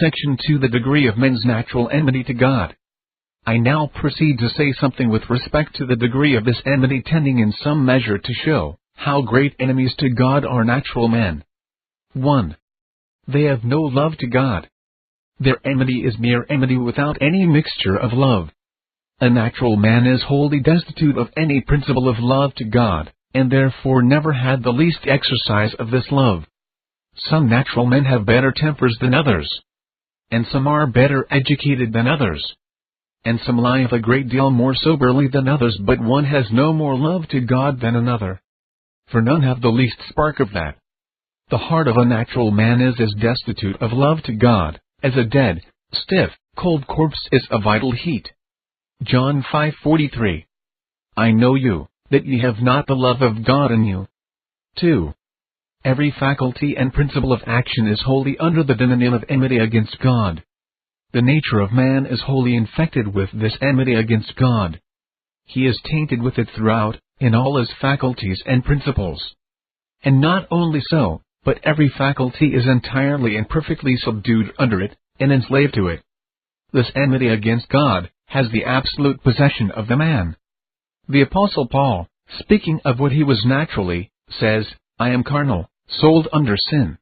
Section 2: The degree of men's natural enmity to God. I now proceed to say something with respect to the degree of this enmity, tending in some measure to show how great enemies to God are natural men. 1. They have no love to God. Their enmity is mere enmity without any mixture of love. A natural man is wholly destitute of any principle of love to God, and therefore never had the least exercise of this love. Some natural men have better tempers than others, and some are better educated than others, and some live a great deal more soberly than others, but one has no more love to God than another. For none have the least spark of that. The heart of a natural man is as destitute of love to God as a dead, stiff, cold corpse is of vital heat. John 5:43. I know you, that ye have not the love of God in you. 2. Every faculty and principle of action is wholly under the dominion of enmity against God. The nature of man is wholly infected with this enmity against God. He is tainted with it throughout, in all his faculties and principles. And not only so, but every faculty is entirely and perfectly subdued under it, and enslaved to it. This enmity against God has the absolute possession of the man. The Apostle Paul, speaking of what he was naturally, says, I am carnal, sold under sin.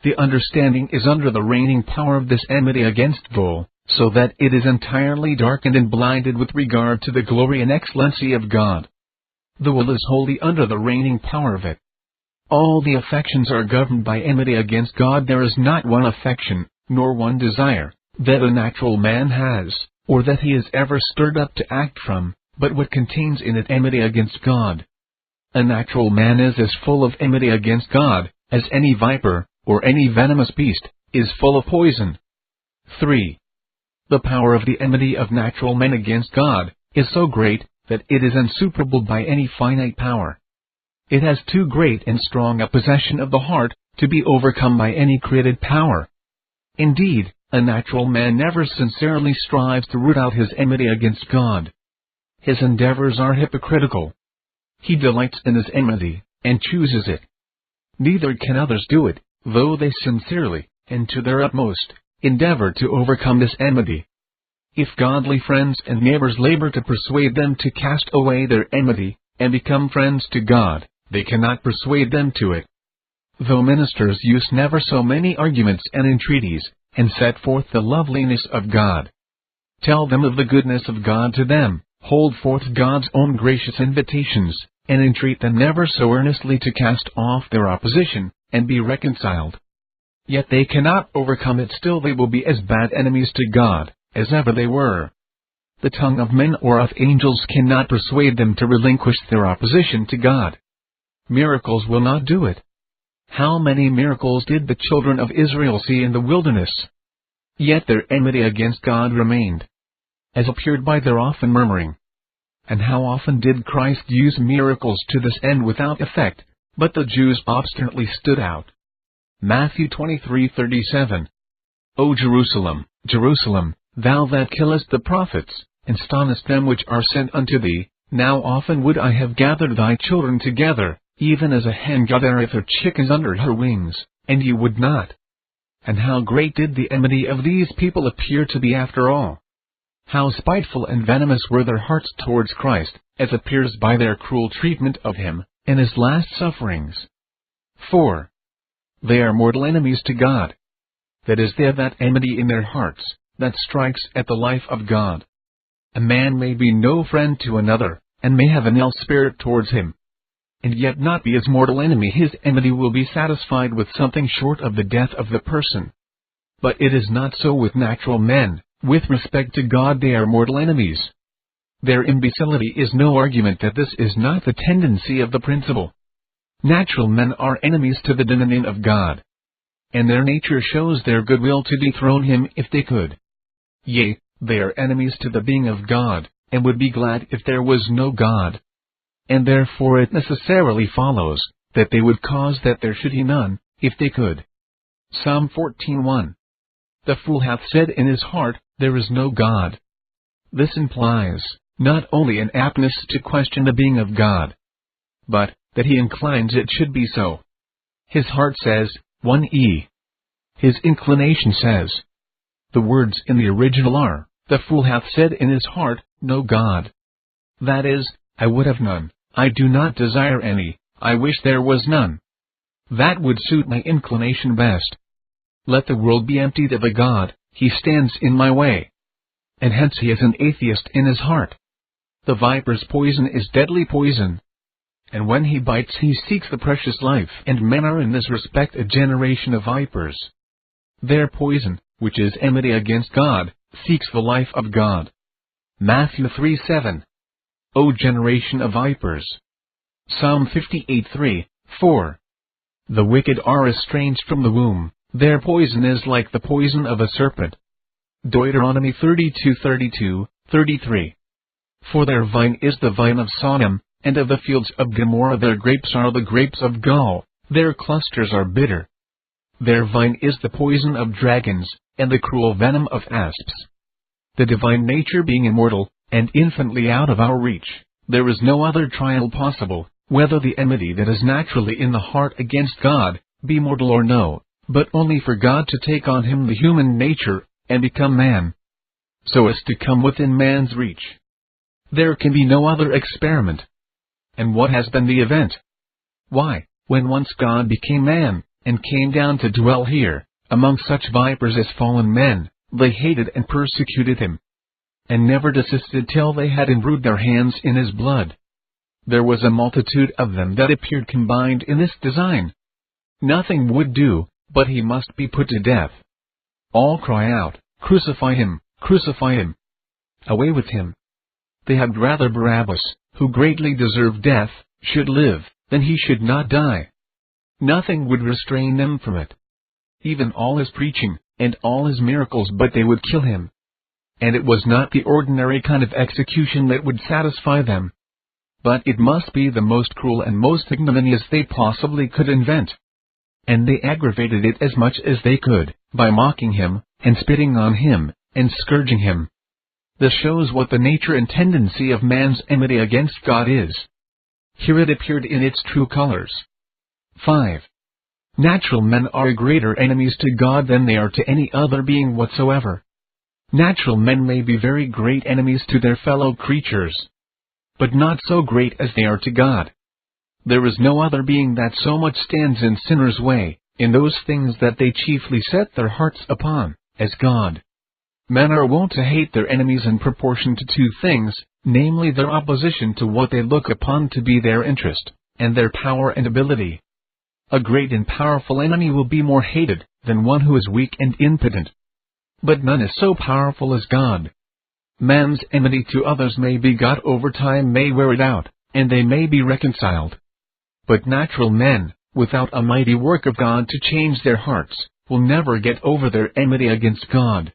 The understanding is under the reigning power of this enmity against God, so that it is entirely darkened and blinded with regard to the glory and excellency of God. The will is wholly under the reigning power of it. All the affections are governed by enmity against God. There is not one affection, nor one desire, that a natural man has, or that he is ever stirred up to act from, but what contains in it enmity against God. A natural man is as full of enmity against God as any viper, or any venomous beast, is full of poison. 3. The power of the enmity of natural men against God is so great that it is insuperable by any finite power. It has too great and strong a possession of the heart to be overcome by any created power. Indeed, a natural man never sincerely strives to root out his enmity against God. His endeavors are hypocritical. He delights in his enmity, and chooses it. Neither can others do it, though they sincerely, and to their utmost, endeavor to overcome this enmity. If godly friends and neighbors labor to persuade them to cast away their enmity, and become friends to God, they cannot persuade them to it. Though ministers use never so many arguments and entreaties, and set forth the loveliness of God, tell them of the goodness of God to them, hold forth God's own gracious invitations, and entreat them never so earnestly to cast off their opposition, and be reconciled. Yet they cannot overcome it. Still they will be as bad enemies to God as ever they were. The tongue of men or of angels cannot persuade them to relinquish their opposition to God. Miracles will not do it. How many miracles did the children of Israel see in the wilderness? Yet their enmity against God remained, as appeared by their often murmuring. And how often did Christ use miracles to this end without effect, but the Jews obstinately stood out. Matthew 23:37. O Jerusalem, Jerusalem, thou that killest the prophets, and stonest them which are sent unto thee, now often would I have gathered thy children together, even as a hen gathereth her chickens under her wings, and ye would not. And how great did the enmity of these people appear to be after all! How spiteful and venomous were their hearts towards Christ, as appears by their cruel treatment of him, in his last sufferings. 4. They are mortal enemies to God. That is, they have that enmity in their hearts, that strikes at the life of God. A man may be no friend to another, and may have an ill spirit towards him, and yet not be his mortal enemy. His enmity will be satisfied with something short of the death of the person. But it is not so with natural men. With respect to God they are mortal enemies. Their imbecility is no argument that this is not the tendency of the principle. Natural men are enemies to the dominion of God, and their nature shows their goodwill to dethrone him if they could. Yea, they are enemies to the being of God, and would be glad if there was no God. And therefore it necessarily follows that they would cause that there should be none, if they could. Psalm 14:1. The fool hath said in his heart, there is no God. This implies, not only an aptness to question the being of God, but that he inclines it should be so. His heart says, 1e. His inclination says, The words in the original are, "The fool hath said in his heart, No God." That is, I would have none, I do not desire any, I wish there was none. That would suit my inclination best. Let the world be emptied of a God, he stands in my way. And hence he is an atheist in his heart. The viper's poison is deadly poison. And when he bites he seeks the precious life, and men are in this respect a generation of vipers. Their poison, which is enmity against God, seeks the life of God. Matthew 3:7. O generation of vipers. Psalm 58:3, 4. The wicked are estranged from the womb, their poison is like the poison of a serpent. Deuteronomy 32:32, 33. For their vine is the vine of Sodom, and of the fields of Gomorrah their grapes are the grapes of gall, their clusters are bitter. Their vine is the poison of dragons, and the cruel venom of asps. The divine nature being immortal, and infinitely out of our reach, there is no other trial possible, whether the enmity that is naturally in the heart against God, be mortal or no, but only for God to take on him the human nature, and become man, so as to come within man's reach. There can be no other experiment. And what has been the event? Why, when once God became man, and came down to dwell here, among such vipers as fallen men, they hated and persecuted him, and never desisted till they had imbrued their hands in his blood. There was a multitude of them that appeared combined in this design. Nothing would do, but he must be put to death. All cry out, Crucify him, crucify him. Away with him. They had rather Barabbas, who greatly deserved death, should live, than he should not die. Nothing would restrain them from it. Even all his preaching, and all his miracles, but they would kill him. And it was not the ordinary kind of execution that would satisfy them, but it must be the most cruel and most ignominious they possibly could invent. And they aggravated it as much as they could, by mocking him, and spitting on him, and scourging him. This shows what the nature and tendency of man's enmity against God is. Here it appeared in its true colors. 5. Natural men are greater enemies to God than they are to any other being whatsoever. Natural men may be very great enemies to their fellow creatures, but not so great as they are to God. There is no other being that so much stands in sinners' way, in those things that they chiefly set their hearts upon, as God. Men are wont to hate their enemies in proportion to two things, namely their opposition to what they look upon to be their interest, and their power and ability. A great and powerful enemy will be more hated than one who is weak and impotent. But none is so powerful as God. Man's enmity to others may be got over time, may wear it out, and they may be reconciled. But natural men, without a mighty work of God to change their hearts, will never get over their enmity against God.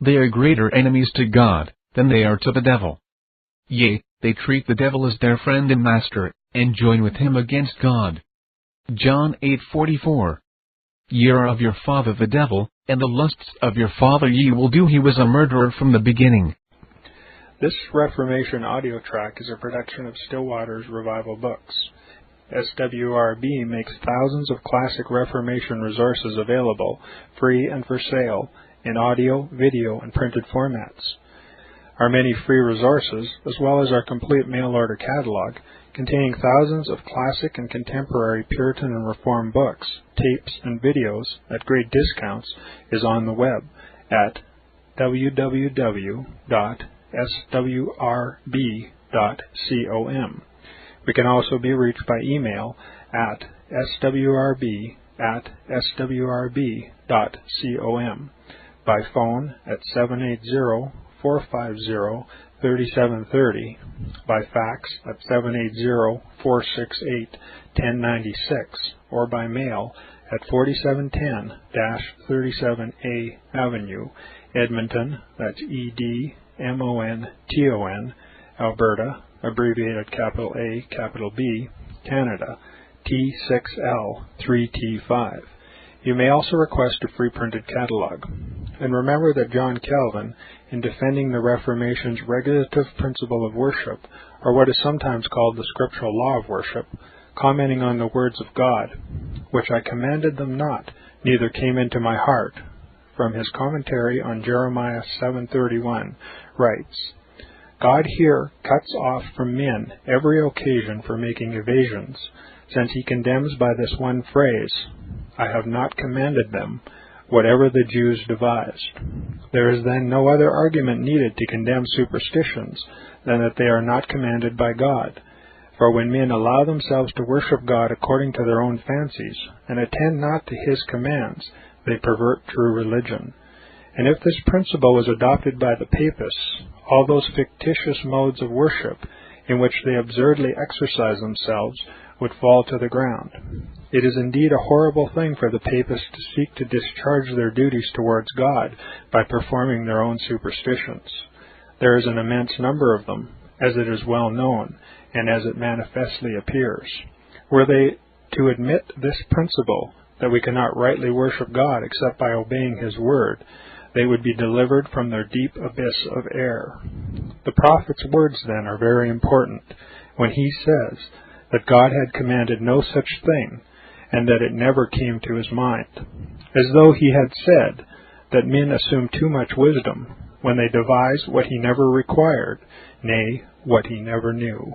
They are greater enemies to God than they are to the devil. Yea, they treat the devil as their friend and master, and join with him against God. John 8:44. Ye are of your father the devil, and the lusts of your father ye will do. He was a murderer from the beginning. This Reformation audio track is a production of Stillwater's Revival Books. SWRB makes thousands of classic Reformation resources available, free and for sale, in audio, video, and printed formats. Our many free resources, as well as our complete mail-order catalog, containing thousands of classic and contemporary Puritan and Reformed books, tapes, and videos at great discounts, is on the web at www.swrb.com. We can also be reached by email at swrb@swrb.com, by phone at 780-450-3730, by fax at 780-468-1096, or by mail at 4710-37A Avenue, Edmonton, that's Edmonton, Alberta, abbreviated capital A, capital B, Canada, T6L3T5. You may also request a free printed catalog. And remember that John Calvin, in defending the Reformation's regulative principle of worship, or what is sometimes called the scriptural law of worship, commenting on the words of God, which I commanded them not, neither came into my heart, from his commentary on Jeremiah 7:31, writes, God here cuts off from men every occasion for making evasions, since he condemns by this one phrase, I have not commanded them, whatever the Jews devised. There is then no other argument needed to condemn superstitions than that they are not commanded by God. For when men allow themselves to worship God according to their own fancies, and attend not to his commands, they pervert true religion. And if this principle was adopted by the papists, all those fictitious modes of worship in which they absurdly exercise themselves would fall to the ground. It is indeed a horrible thing for the papists to seek to discharge their duties towards God by performing their own superstitions. There is an immense number of them, as it is well known, and as it manifestly appears. Were they to admit this principle, that we cannot rightly worship God except by obeying his word, they would be delivered from their deep abyss of error. The prophet's words, then, are very important, when he says that God had commanded no such thing, and that it never came to his mind, as though he had said that men assume too much wisdom when they devise what he never required, nay, what he never knew.